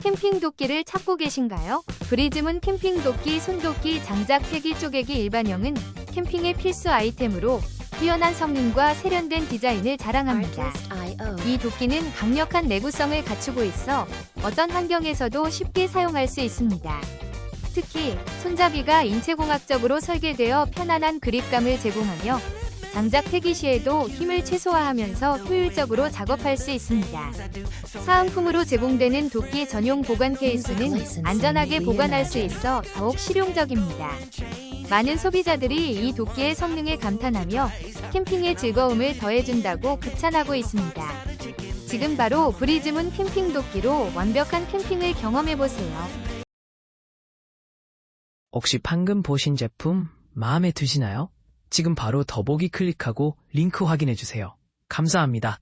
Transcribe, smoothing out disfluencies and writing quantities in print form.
캠핑 도끼를 찾고 계신가요? 브리즈문 캠핑 도끼, 손도끼, 장작, 폐기, 쪼개기 일반형은 캠핑의 필수 아이템으로 뛰어난 성능과 세련된 디자인을 자랑합니다. 이 도끼는 강력한 내구성을 갖추고 있어 어떤 환경에서도 쉽게 사용할 수 있습니다. 특히 손잡이가 인체공학적으로 설계되어 편안한 그립감을 제공하며 장작 폐기 시에도 힘을 최소화하면서 효율적으로 작업할 수 있습니다. 사은품으로 제공되는 도끼 전용 보관 케이스는 안전하게 보관할 수 있어 더욱 실용적입니다. 많은 소비자들이 이 도끼의 성능에 감탄하며 캠핑의 즐거움을 더해준다고 극찬하고 있습니다. 지금 바로 브리즈문 캠핑 도끼로 완벽한 캠핑을 경험해보세요. 혹시 방금 보신 제품 마음에 드시나요? 지금 바로 더보기 클릭하고 링크 확인해주세요. 감사합니다.